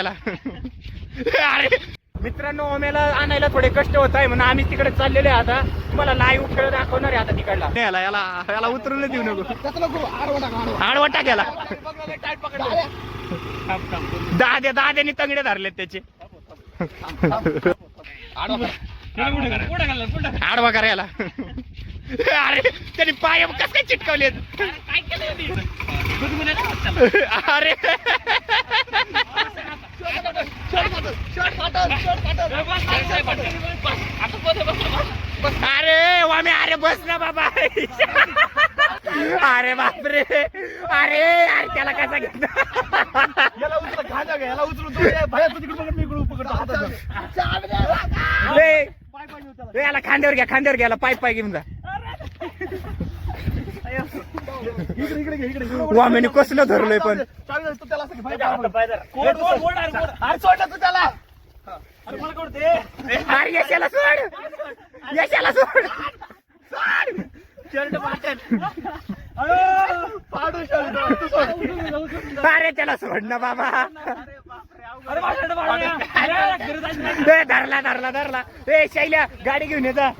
याला. अरे मित्रांनो, ओम्याला आणायला थोडे कष्ट होत आहे म्हणून आम्ही तिकडे चाललेलो आहे. आता तुम्हाला लाईव्ह खेळ दाखवणार आहे आता तिकडला. याला याला याला उतरून देऊ नको. आडवटा गेला. दाद्याने तंगडे धरलेत त्याचे. आडवा करायला. अरे त्याने पाय कस काय चिटकवलेत. अरे अरे वामे, अरे बस ना बाबा. अरे बापरे. अरे यार त्याला कसा घेतला. याला खांद्यावर घ्या, खांद्यावर घ्यायला पाय पाय घेऊन जा. वामेने कसलं धरलंय पण. अरे यशाला सोड, यशाला सोड. अरे त्याला सोड ना बाबा. धरला धरला धरला. ए शैल्या गाडी घेऊन येता.